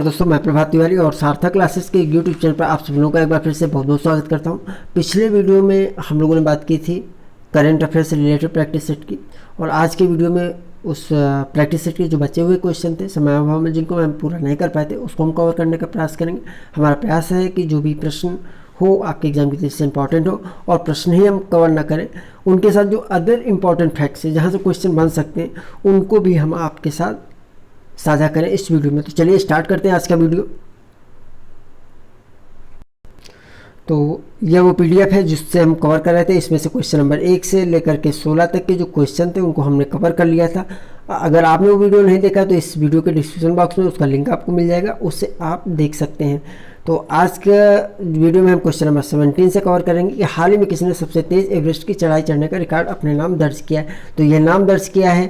दोस्तों, मैं प्रभात तिवारी और सार्थक क्लासेस के यूट्यूब चैनल पर आप सब लोगों का एक बार फिर से बहुत बहुत स्वागत करता हूं। पिछले वीडियो में हम लोगों ने बात की थी करंट अफेयर्स से रिलेटेड प्रैक्टिस सेट की, और आज के वीडियो में उस प्रैक्टिस सेट के जो बचे हुए क्वेश्चन थे समय अभाव में जिनको हम पूरा नहीं कर पाए थे उसको हम कवर करने का प्रयास करेंगे। हमारा प्रयास है कि जो भी प्रश्न हो आपके एग्जाम की दृष्टि से इंपॉर्टेंट हो, और प्रश्न ही हम कवर ना करें, उनके साथ जो अदर इंपॉर्टेंट फैक्ट्स है जहाँ से क्वेश्चन बन सकते हैं उनको भी हम आपके साथ साझा करें इस वीडियो में। तो चलिए स्टार्ट करते हैं आज का वीडियो। तो यह वो पीडीएफ है जिससे हम कवर कर रहे थे। इसमें से क्वेश्चन नंबर 1 से लेकर के 16 तक के जो क्वेश्चन थे उनको हमने कवर कर लिया था। अगर आपने वो वीडियो नहीं देखा तो इस वीडियो के डिस्क्रिप्शन बॉक्स में उसका लिंक आपको मिल जाएगा, उससे आप देख सकते हैं। तो आज का वीडियो में हम क्वेश्चन नंबर 17 से कवर करेंगे कि हाल ही में किसने सबसे तेज एवरेस्ट की चढ़ाई चढ़ने का रिकॉर्ड अपने नाम दर्ज किया है। तो यह नाम दर्ज किया है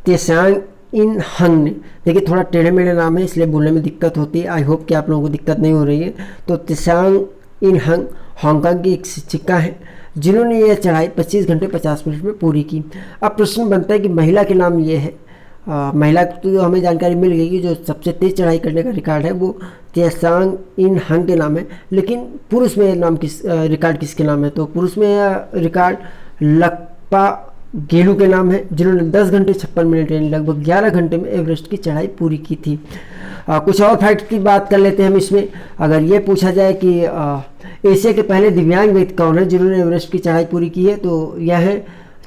त्सांग इन हंग ने। देखिए थोड़ा टेढ़े मेढ़े नाम है इसलिए बोलने में दिक्कत होती है। आई होप कि आप लोगों को दिक्कत नहीं हो रही है। तो त्सांग इन हंग हांगकांग की एक शिक्षिका है जिन्होंने यह चढ़ाई 25 घंटे 50 मिनट में पूरी की। अब प्रश्न बनता है कि महिला के नाम ये है। महिला तो हमें जानकारी मिल गई कि जो सबसे तेज चढ़ाई करने का रिकॉर्ड है वो त्सांग इन हंग के नाम है, लेकिन पुरुष में नाम रिकॉर्ड किसके नाम है? तो पुरुष में रिकॉर्ड लक्पा गेलू के नाम है जिन्होंने 10 घंटे 56 मिनट यानी लगभग 11 घंटे में एवरेस्ट की चढ़ाई पूरी की थी। कुछ और फैक्ट की बात कर लेते हैं हम इसमें। अगर ये पूछा जाए कि एशिया के पहले दिव्यांग व्यक्ति कौन है जिन्होंने एवरेस्ट की चढ़ाई पूरी की है, तो यह है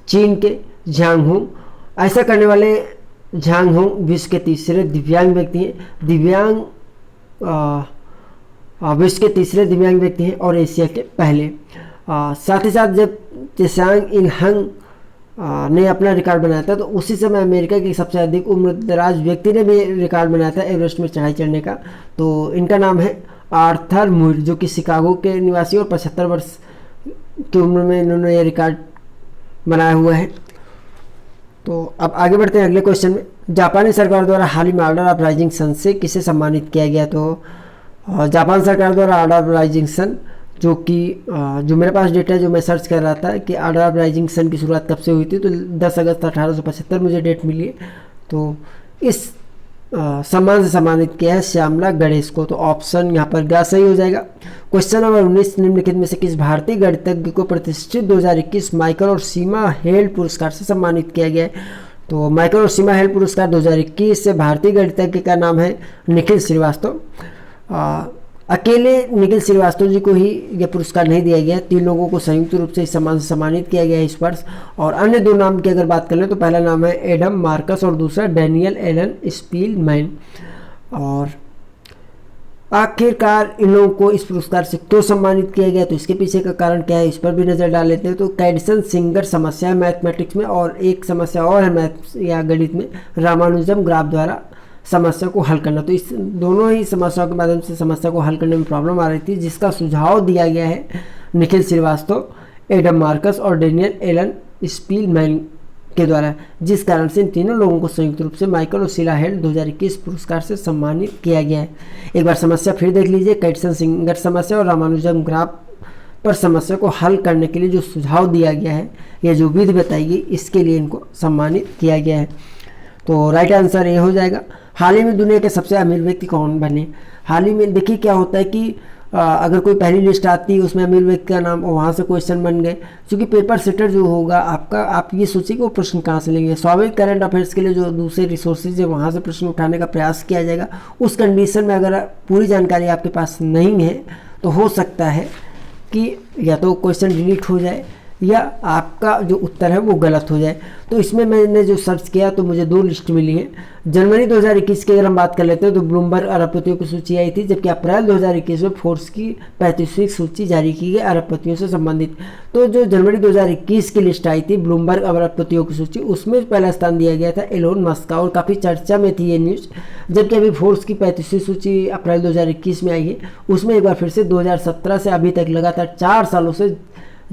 चीन के झांग होंग। ऐसा करने वाले झांग होंग विश्व के तीसरे दिव्यांग व्यक्ति हैं। विश्व के तीसरे दिव्यांग व्यक्ति हैं और एशिया के पहले। साथ ही साथ जब त्सांग इन हंग ने अपना रिकॉर्ड बनाया था तो उसी समय अमेरिका के सबसे अधिक उम्र दराज व्यक्ति ने भी रिकॉर्ड बनाया था एवरेस्ट में चढ़ाई चढ़ने का। तो इनका नाम है आर्थर मुर, जो कि शिकागो के निवासी और 75 वर्ष की उम्र में इन्होंने ये रिकॉर्ड बनाया हुआ है। तो अब आगे बढ़ते हैं अगले क्वेश्चन में। जापानी सरकार द्वारा हाल ही में ऑर्डर ऑफ राइजिंग सन से किसे सम्मानित किया गया? तो जापान सरकार द्वारा ऑर्डर ऑफ राइजिंग सन, जो कि जो मेरे पास डेटा है जो मैं सर्च कर रहा था कि ऑर्डर ऑफ राइजिंग सन की शुरुआत कब से हुई थी, तो 10 अगस्त 1875 मुझे डेट मिली है। तो इस सम्मान से सम्मानित किया है श्यामला गणेश को। तो ऑप्शन यहाँ पर ग सही हो जाएगा। क्वेश्चन नंबर 19, निम्नलिखित में से किस भारतीय गणितज्ञ को प्रतिष्ठित 2021 माइकल और सीमा हेल्ड पुरस्कार से सम्मानित किया गया है? तो माइकल और सीमा हेल्ड पुरस्कार 2021 से भारतीय गणितज्ञ का नाम है निखिल श्रीवास्तव। अकेले निखिल श्रीवास्तव जी को ही यह पुरस्कार नहीं दिया गया, 3 लोगों को संयुक्त रूप से इस सम्मान से सम्मानित किया गया है इस वर्ष। और अन्य 2 नाम की अगर बात कर लें तो पहला नाम है एडम मार्कस और दूसरा डैनियल एलन स्पीलमैन। और आखिरकार इन लोगों को इस पुरस्कार से क्यों सम्मानित किया गया, तो इसके पीछे का कारण क्या है इस पर भी नज़र डाल लेते हैं। तो कैडसन सिंगर समस्या है मैथमेटिक्स में, और एक समस्या और है मैथ्स या गणित में रामानुजम ग्राफ द्वारा समस्या को हल करना। तो इस दोनों ही समस्याओं के माध्यम से समस्या को हल करने में प्रॉब्लम आ रही थी, जिसका सुझाव दिया गया है निखिल श्रीवास्तव, एडम मार्कस और डेनियल एलन स्पीलमैन के द्वारा, जिस कारण से इन तीनों लोगों को संयुक्त रूप से माइकल और शीला हेल्ड 2021 पुरस्कार से सम्मानित किया गया है। एक बार समस्या फिर देख लीजिए। कैडसन सिंगर समस्या और रामानुजम ग्राफ पर समस्या को हल करने के लिए जो सुझाव दिया गया है या जो विधि बताई गई, इसके लिए इनको सम्मानित किया गया है। तो राइट आंसर ये हो जाएगा। हाल ही में दुनिया के सबसे अमीर व्यक्ति कौन बने? हाल ही में देखिए क्या होता है कि अगर कोई पहली लिस्ट आती है उसमें अमीर व्यक्ति का नाम और वहाँ से क्वेश्चन बन गए, क्योंकि पेपर सेटर जो होगा आपका, आप ये सोचिए कि वो प्रश्न कहाँ से लेंगे। स्वाभाविक करंट अफेयर्स के लिए जो दूसरे रिसोर्सेज है वहाँ से प्रश्न उठाने का प्रयास किया जाएगा। उस कंडीशन में अगर पूरी जानकारी आपके पास नहीं है तो हो सकता है कि या तो क्वेश्चन डिलीट हो जाए या आपका जो उत्तर है वो गलत हो जाए। तो इसमें मैंने जो सर्च किया तो मुझे 2 लिस्ट मिली है। जनवरी 2021 की अगर हम बात कर लेते हैं तो ब्लूमबर्ग अरबपतियों की सूची आई थी, जबकि अप्रैल 2021 में फोर्ब्स की 35वीं सूची जारी की गई अरबपतियों से संबंधित। तो जो जनवरी 2021 की लिस्ट आई थी ब्लूमबर्ग अरबपतियों की सूची, उसमें पहला स्थान दिया गया था एलोन मस्क का, और काफ़ी चर्चा में थी ये न्यूज़। जबकि अभी फोर्ब्स की 35वीं सूची अप्रैल 2021 में आई है, उसमें एक बार फिर से 2017 से अभी तक लगातार 4 सालों से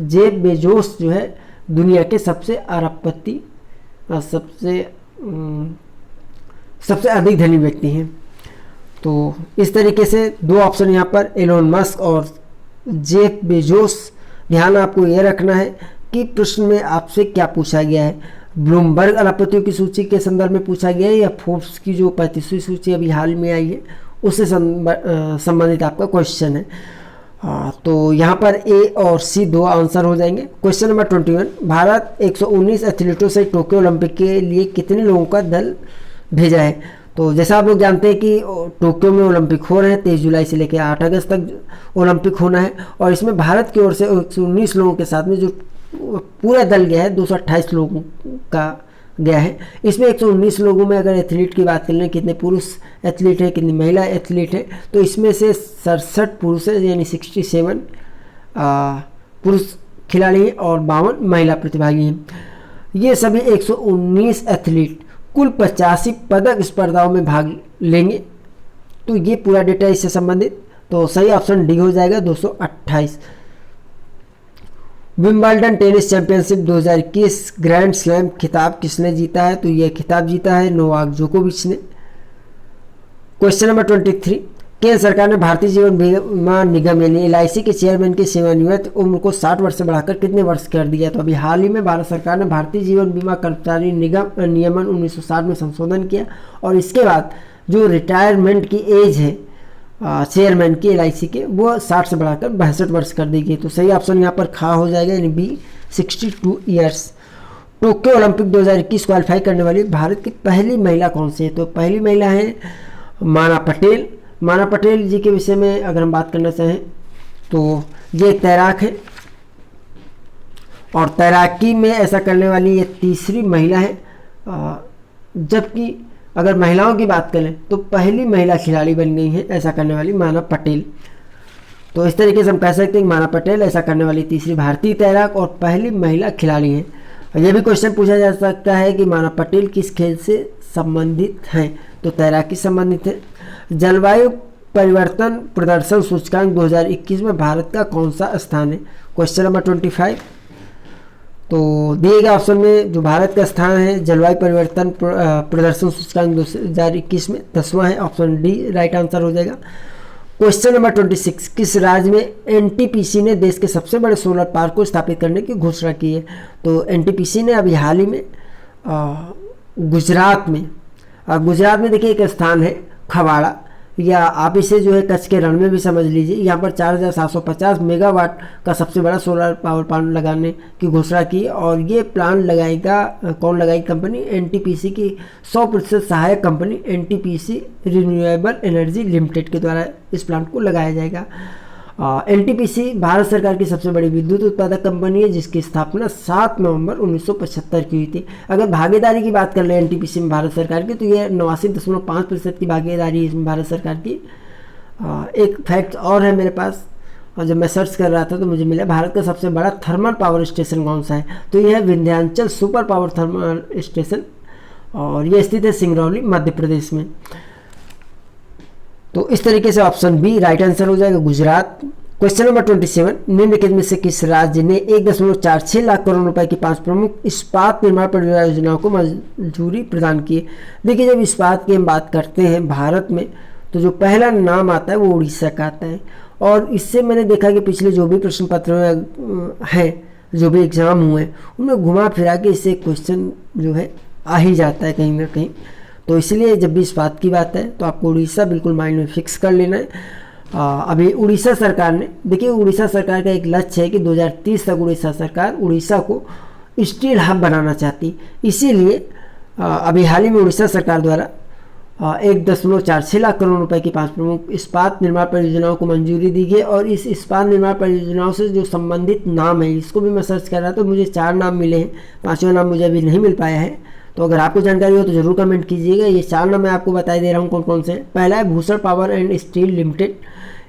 जेफ बेजोस जो है दुनिया के सबसे अरबपति सबसे अधिक धनी व्यक्ति हैं। तो इस तरीके से 2 ऑप्शन यहाँ पर एलोन मस्क और जेफ बेजोस। ध्यान आपको ये रखना है कि प्रश्न में आपसे क्या पूछा गया है। ब्लूमबर्ग अरबपतियों की सूची के संदर्भ में पूछा गया है, या फोर्ब्स की जो 35वीं सूची अभी हाल में आई है उससे संबंधित आपका क्वेश्चन है। तो यहाँ पर ए और सी दो आंसर हो जाएंगे। क्वेश्चन नंबर 21, भारत 119 एथलीटों से टोक्यो ओलंपिक के लिए कितने लोगों का दल भेजा है? तो जैसा आप लोग जानते हैं कि टोक्यो में ओलंपिक हो रहे हैं, 23 जुलाई से लेकर 8 अगस्त तक ओलंपिक होना है, और इसमें भारत की ओर से 119 लोगों के साथ में जो पूरा दल गया है 228 लोगों का गया है। इसमें 119 लोगों में अगर एथलीट की बात कर लें, कितने पुरुष एथलीट हैं, कितनी महिला एथलीट है, तो इसमें से 67 पुरुष है, यानी 67 पुरुष खिलाड़ी हैं और 52 महिला प्रतिभागी हैं। ये सभी 119 एथलीट कुल 85 पदक स्पर्धाओं में भाग लेंगे। तो ये पूरा डेटा इससे संबंधित, तो सही ऑप्शन डी हो जाएगा 228। Wimbledon tennis championship 2021 grand slam खिताब किसने जीता है? तो यह खिताब जीता है नोवाक जोकोविच ने। क्वेश्चन नंबर 23, केंद्र सरकार ने भारतीय जीवन बीमा निगम यानी LIC के चेयरमैन की सेवानिवृत्त उम्र को 60 वर्ष से बढ़ाकर कितने वर्ष कर दिया? तो अभी हाल ही में भारत सरकार ने भारतीय जीवन बीमा कर्मचारी निगम नियमन 1960 में संशोधन किया, और इसके बाद जो रिटायरमेंट की एज है चेयरमैन की LIC के, वो 60 से बढ़ाकर 62 वर्ष कर दी गई। तो सही ऑप्शन यहाँ पर खा हो जाएगा, यानी be 62 years. Tokyo Olympic 2021 qualify करने वाली भारत की पहली महिला कौन सी है? तो पहली महिला है माना पटेल। माना पटेल जी के विषय में अगर हम बात करना चाहें तो ये तैराक है, और तैराकी में ऐसा करने वाली ये तीसरी महिला है। जबकि अगर महिलाओं की बात करें तो पहली महिला खिलाड़ी बन गई है ऐसा करने वाली माना पटेल। तो इस तरीके से हम कह सकते हैं कि माना पटेल ऐसा करने वाली तीसरी भारतीय तैराक और पहली महिला खिलाड़ी हैं। यह भी क्वेश्चन पूछा जा सकता है कि माना पटेल किस खेल से संबंधित हैं? तो तैराकी संबंधित है। जलवायु परिवर्तन प्रदर्शन सूचकांक 2021 में भारत का कौन सा स्थान है? क्वेश्चन नंबर 25, तो दिए गए ऑप्शन में जो भारत का स्थान है जलवायु परिवर्तन प्रदर्शन सूचकांक 2021 में 10वां है, ऑप्शन डी राइट आंसर हो जाएगा। क्वेश्चन नंबर 26, किस राज्य में NTPC ने देश के सबसे बड़े सोलर पार्क को स्थापित करने की घोषणा की है? तो NTPC ने अभी हाल ही में गुजरात में देखिए एक स्थान है खवाड़ा, या आप इसे जो है कच्छ के रण में भी समझ लीजिए। यहाँ पर 4750 मेगावाट का सबसे बड़ा सोलर पावर प्लांट लगाने की घोषणा की, और ये प्लांट लगाएगा कौन लगाएगी? कंपनी NTPC की 100% सहायक company NTPC renewable energy limited के द्वारा इस प्लांट को लगाया जाएगा। NTPC भारत सरकार की सबसे बड़ी विद्युत उत्पादक कंपनी है, जिसकी स्थापना 7 नवंबर 1975 की हुई थी। अगर भागीदारी की बात कर ले NTPC में भारत सरकार की, तो ये 89.5% की भागीदारी इसमें भारत सरकार की। एक फैक्ट और है मेरे पास, और जब मैं सर्च कर रहा था तो मुझे मिला भारत का सबसे बड़ा थर्मल पावर स्टेशन कौन सा है? तो यह है Vindhyachal super power thermal station, और यह स्थित है सिंगरौली मध्य प्रदेश में। तो इस तरीके से ऑप्शन बी राइट आंसर हो जाएगा गुजरात। क्वेश्चन नंबर 27, निम्नलिखित में से किस राज्य ने 1.46 लाख करोड़ रुपए की 5 प्रमुख इस्पात निर्माण परियोजनाओं को मंजूरी प्रदान की है? देखिए, जब इस्पात की हम बात करते हैं भारत में, तो जो पहला नाम आता है वो उड़ीसा का आता है। और इससे मैंने देखा कि पिछले जो भी प्रश्न पत्र हैं, जो भी एग्जाम हुए, उनमें घुमा फिरा के इससे क्वेश्चन जो है आ ही जाता है कहीं ना कहीं। तो इसलिए जब भी इस्पात की बात है तो आपको उड़ीसा बिल्कुल माइंड में फिक्स कर लेना है। अभी उड़ीसा सरकार ने, देखिए उड़ीसा सरकार का एक लक्ष्य है कि 2030 तक उड़ीसा सरकार उड़ीसा को स्टील हब बनाना चाहती। इसीलिए अभी हाल ही में उड़ीसा सरकार द्वारा 1.46 लाख करोड़ रुपए की 5 प्रमुख इस्पात निर्माण परियोजनाओं को मंजूरी दी गई। और इस इस्पात निर्माण परियोजनाओं से जो संबंधित नाम है, इसको भी मैं सर्च कर रहा था तो मुझे 4 नाम मिले हैं, 5वां नाम मुझे अभी नहीं मिल पाया है। तो अगर आपको जानकारी हो तो जरूर कमेंट कीजिएगा। ये 4 नाम मैं आपको बता दे रहा हूँ कौन कौन से हैं। पहला है Bhushan power and steel limited.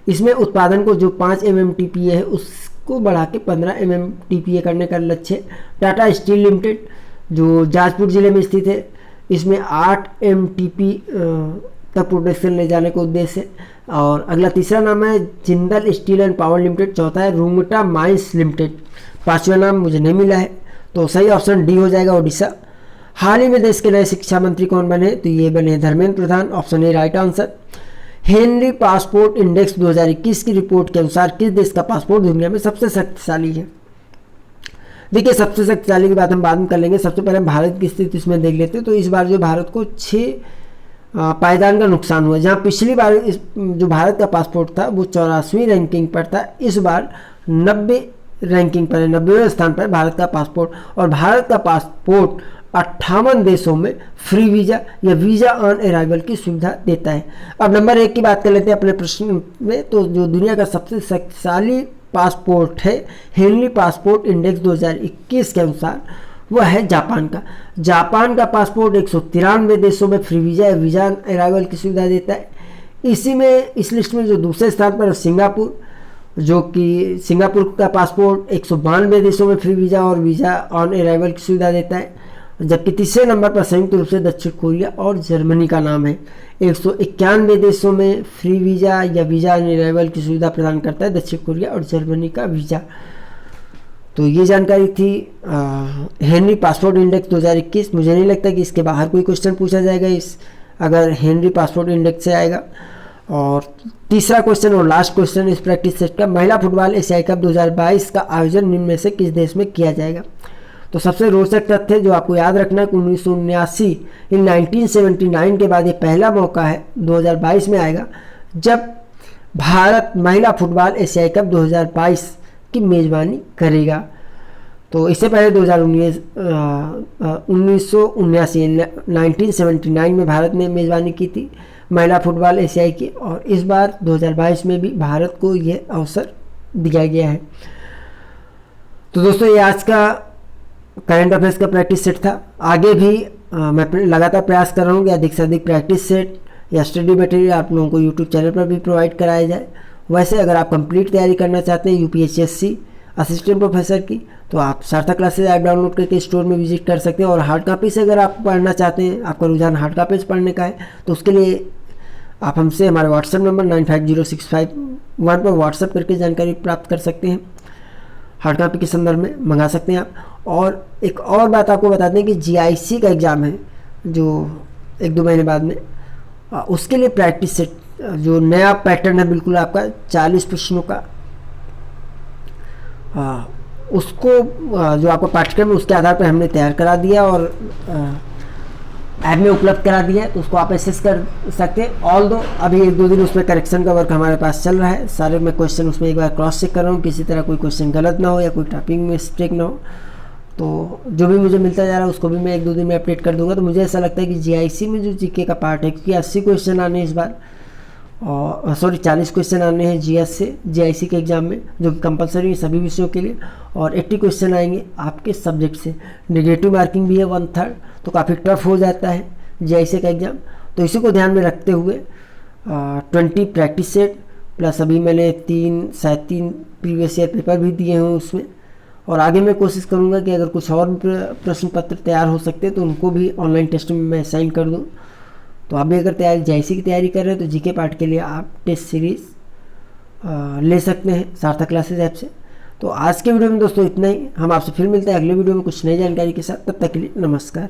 इसमें उत्पादन को जो 5 MMTPA है उसको बढ़ा के 15 MMTPA करने का लक्ष्य है। टाटा स्टील लिमिटेड जो जाजपुर जिले में स्थित है, इसमें 8 MTP तक प्रोडक्शन ले जाने का उद्देश्य है। और अगला तीसरा नाम है Jindal steel and power limited. चौथा है रुंगटा माइंस लिमिटेड। 5वां नाम मुझे नहीं मिला है, तो सही ऑप्शन डी हो जाएगा ओडिशा। हाल ही में देश के नए शिक्षा मंत्री कौन बने? तो ये बने Dharmendra Pradhan, option A right answer. Henley passport index 2021 की रिपोर्ट के अनुसार किस देश का पासपोर्ट दुनिया में सबसे शक्तिशाली है? देखिए सबसे शक्तिशाली की बात हम बाद में कर लेंगे, सबसे पहले हम भारत की स्थिति इसमें देख लेते हैं। तो इस बार जो भारत को 6 पायदान का नुकसान हुआ, जहाँ पिछली बार जो भारत का पासपोर्ट था वो 84वीं रैंकिंग पर था, इस बार 90 रैंकिंग पर है, 90वें स्थान पर भारत का पासपोर्ट। और भारत का पासपोर्ट 58 देशों में फ्री वीज़ा या वीज़ा ऑन अराइवल की सुविधा देता है। अब नंबर 1 की बात कर लेते हैं अपने प्रश्न में। तो जो दुनिया का सबसे शक्तिशाली पासपोर्ट है, हेनली पासपोर्ट इंडेक्स 2021 के अनुसार, वह है जापान का। जापान का पासपोर्ट 193 देशों में फ्री वीज़ा या वीज़ा ऑन अराइवल की सुविधा देता है। इसी में इस लिस्ट में जो दूसरे स्थान पर है सिंगापुर, जो कि सिंगापुर का पासपोर्ट 192 देशों में फ्री वीज़ा और वीज़ा ऑन अराइवल की सुविधा देता है। जबकि तीसरे नंबर पर संयुक्त रूप से दक्षिण कोरिया और जर्मनी का नाम है, 191 देशों में फ्री वीज़ा या वीज़ा ऑन अराइवल की सुविधा प्रदान करता है दक्षिण कोरिया और जर्मनी का वीज़ा। तो ये जानकारी थी हेनरी पासपोर्ट इंडेक्स 2021। मुझे नहीं लगता कि इसके बाहर कोई क्वेश्चन पूछा जाएगा इस अगर हेनरी पासपोर्ट इंडेक्स से आएगा। और तीसरा क्वेश्चन और लास्ट क्वेश्चन इस प्रैक्टिस सेट का, महिला फुटबॉल एशियाई कप 2022 का आयोजन निम्न में से किस देश में किया जाएगा। तो सबसे रोचक तथ्य जो आपको याद रखना है कि 1979 इन 1979 के बाद ये पहला मौका है 2022 में आएगा जब भारत महिला फुटबॉल एशियाई कप 2022 की मेज़बानी करेगा। तो इससे पहले 1979 में भारत ने मेज़बानी की थी महिला फुटबॉल एशियाई की, और इस बार 2022 में भी भारत को ये अवसर दिया गया है। तो दोस्तों ये आज का करंट अफेयर्स का प्रैक्टिस सेट था। आगे भी मैं लगातार प्रयास कर रहा हूँ कि अधिक से अधिक प्रैक्टिस सेट या स्टडी मटेरियल आप लोगों को यूट्यूब चैनल पर भी प्रोवाइड कराया जाए। वैसे अगर आप कंप्लीट तैयारी करना चाहते हैं यूपीएससी असिस्टेंट प्रोफेसर की, तो आप सार्थक क्लासेज ऐप डाउनलोड करके स्टोर में विजिट कर सकते हैं। और हार्ड कॉपी से अगर आप पढ़ना चाहते हैं, आपका रुझान हार्ड कॉपी से पढ़ने का है, तो उसके लिए आप हमसे हमारे व्हाट्सएप नंबर 950651 पर व्हाट्सएप करके जानकारी प्राप्त कर सकते हैं। हार्ड कॉपी के संदर्भ में मंगा सकते हैं आप। और एक और बात आपको बता दें कि जीआईसी का एग्ज़ाम है जो 1-2 महीने बाद में, उसके लिए प्रैक्टिस सेट जो नया पैटर्न है बिल्कुल आपका 40 प्रश्नों का, उसको जो आपका पाठ्यक्रम है उसके आधार पर हमने तैयार करा दिया और ऐप में उपलब्ध करा दिया है। तो उसको आप एसेस कर सकते हैं। ऑल दो अभी 1-2 दिन उसमें करेक्शन का वर्क हमारे पास चल रहा है। सारे मैं क्वेश्चन उसमें एक बार क्रॉस चेक कर रहा हूँ, किसी तरह कोई क्वेश्चन गलत ना हो या कोई टाइपिंग में मिस्टेक ना हो। तो जो भी मुझे मिलता जा रहा है उसको भी मैं 1-2 दिन में अपडेट कर दूंगा। तो मुझे ऐसा लगता है कि जीआईसी में जो जीके का पार्ट है, क्योंकि 80 क्वेश्चन आने हैं इस बार, और 40 क्वेश्चन आने हैं जीएस से जीआईसी के एग्ज़ाम में, जो कि कंपलसरी है सभी विषयों के लिए, और 80 क्वेश्चन आएंगे आपके सब्जेक्ट से। नेगेटिव मार्किंग भी है 1/3, तो काफ़ी टफ हो जाता है जीआईसी का एग्ज़ाम। तो इसी को ध्यान में रखते हुए 20 प्रैक्टिस सेट प्लस अभी मैंने 3 प्रीवियस ईयर पेपर भी दिए हैं उसमें। और आगे मैं कोशिश करूंगा कि अगर कुछ और प्रश्न पत्र तैयार हो सकते हैं तो उनको भी ऑनलाइन टेस्ट में मैं साइन कर दूं। तो आप भी अगर जीआईसी की तैयारी कर रहे हैं तो जीके पार्ट के लिए आप टेस्ट सीरीज़ ले सकते हैं सार्थक क्लासेज ऐप से। तो आज के वीडियो में दोस्तों इतना ही। हम आपसे फिर मिलते हैं अगले वीडियो में कुछ नई जानकारी के साथ। तब तक के लिए नमस्कार।